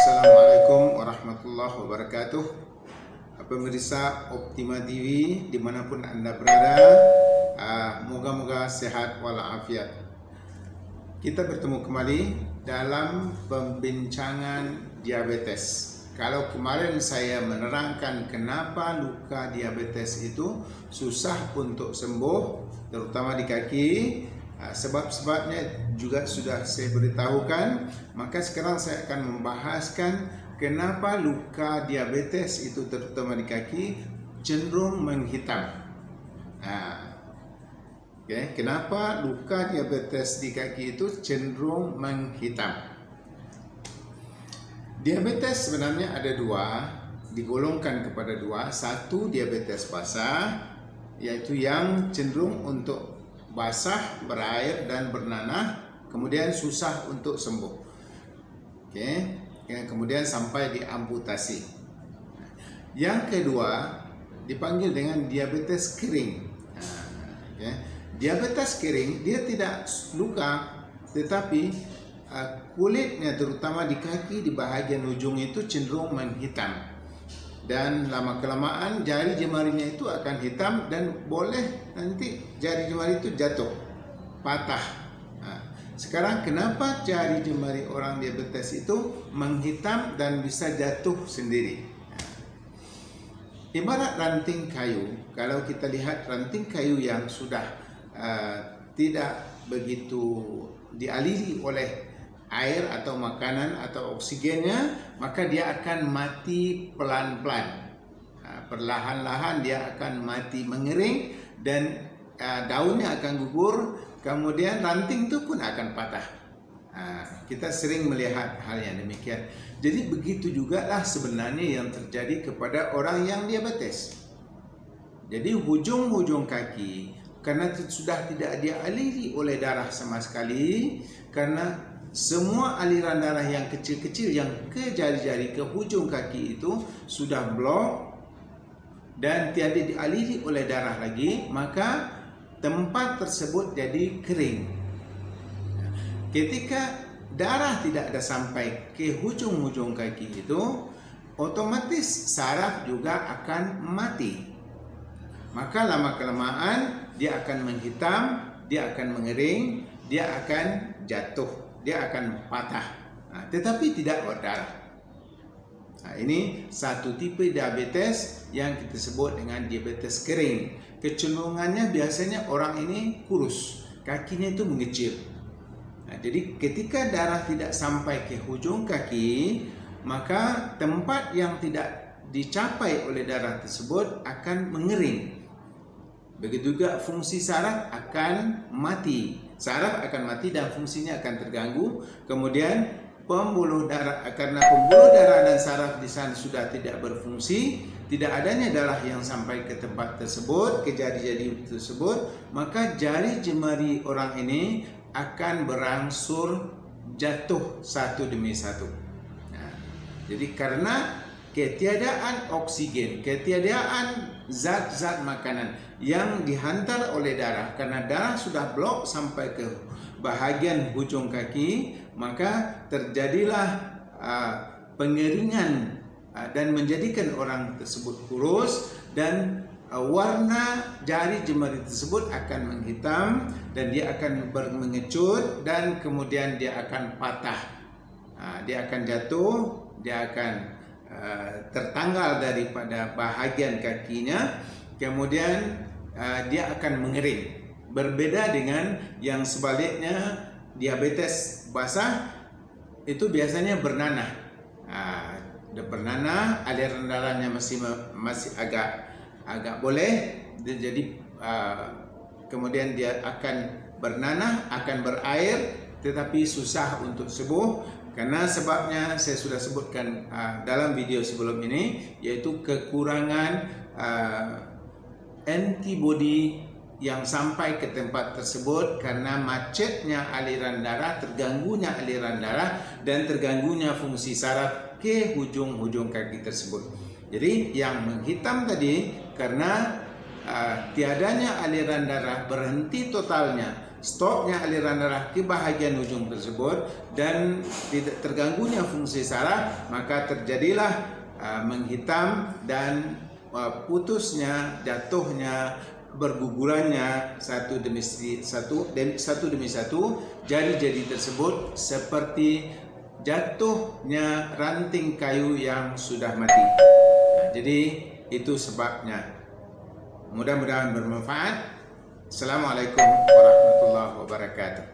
Assalamualaikum warahmatullahi wabarakatuh. Pemirsa Optima TV dimanapun Anda berada, moga-moga sehat walafiat. Kita bertemu kembali dalam pembincangan diabetes. Kalau kemarin saya menerangkan kenapa luka diabetes itu susah untuk sembuh, terutama di kaki, sebab-sebabnya juga sudah saya beritahukan. Maka sekarang saya akan membahaskan kenapa luka diabetes itu terutama di kaki cenderung menghitam. Kenapa luka diabetes di kaki itu cenderung menghitam? Diabetes sebenarnya ada dua, digolongkan kepada dua. Satu, diabetes basah, yaitu yang cenderung untuk basah, berair dan bernanah, kemudian susah untuk sembuh. Kemudian sampai diamputasi. Yang kedua dipanggil dengan diabetes kering. Diabetes kering dia tidak luka, tetapi kulitnya terutama di kaki di bahagian ujung itu cenderung menghitam, dan lama-kelamaan jari jemarinya itu akan hitam dan boleh nanti jari jemari itu jatuh, patah. Sekarang kenapa jari jemari orang diabetes itu menghitam dan bisa jatuh sendiri? Ibarat ranting kayu. Kalau kita lihat ranting kayu yang sudah tidak begitu dialiri oleh air atau makanan atau oksigennya, maka dia akan mati pelan-pelan. Perlahan-lahan dia akan mati, mengering, dan daunnya akan gugur, kemudian ranting itu pun akan patah. Kita sering melihat hal yang demikian. Jadi begitu juga lah sebenarnya yang terjadi kepada orang yang diabetes. Jadi hujung-hujung kaki, karena sudah tidak dialiri oleh darah sama sekali, karena semua aliran darah yang kecil-kecil yang ke jari-jari, ke hujung kaki itu sudah blok dan tiada dialiri oleh darah lagi, maka tempat tersebut jadi kering. Ketika darah tidak ada sampai ke hujung-hujung kaki itu, otomatis saraf juga akan mati. Maka lama-kelamaan dia akan menghitam, dia akan mengering, dia akan jatuh, dia akan patah, tetapi tidak berdarah. Ini satu tipe diabetes yang kita sebut dengan diabetes kering. Kecenderungannya biasanya orang ini kurus, kakinya itu mengecil. Jadi ketika darah tidak sampai ke hujung kaki, maka tempat yang tidak dicapai oleh darah tersebut akan mengering. Begitu juga fungsi saraf akan mati. Saraf akan mati dan fungsinya akan terganggu. Kemudian pembuluh darah, karena pembuluh darah dan saraf di sana sudah tidak berfungsi, tidak adanya darah yang sampai ke tempat tersebut, ke jari-jari tersebut, maka jari jemari orang ini akan berangsur jatuh satu demi satu. Jadi karena ketiadaan oksigen, ketiadaan zat-zat makanan yang dihantar oleh darah, karena darah sudah blok sampai ke bahagian hujung kaki, maka terjadilah pengeringan dan menjadikan orang tersebut kurus, dan warna jari jemari tersebut akan menghitam dan dia akan mengecut, dan kemudian dia akan patah, dia akan jatuh, dia akan tertanggal daripada bahagian kakinya, kemudian dia akan mengering. Berbeda dengan yang sebaliknya, diabetes basah itu biasanya bernanah. Bernanah, aliran darahnya masih agak boleh, jadi kemudian dia akan bernanah, akan berair, tetapi susah untuk sembuh. Karena sebabnya saya sudah sebutkan dalam video sebelum ini, yaitu kekurangan antibodi yang sampai ke tempat tersebut karena macetnya aliran darah, terganggunya aliran darah, dan terganggunya fungsi saraf ke hujung-hujung kaki tersebut. Jadi yang menghitam tadi karena tiadanya aliran darah, berhenti totalnya stopnya aliran darah ke bahagian ujung tersebut dan tidak terganggunya fungsi saraf, maka terjadilah menghitam dan putusnya, jatuhnya, bergugurannya satu demi satu jari-jari tersebut seperti jatuhnya ranting kayu yang sudah mati. Jadi itu sebabnya. Mudah-mudahan bermanfaat. Assalamualaikum warahmatullahi wabarakatuh.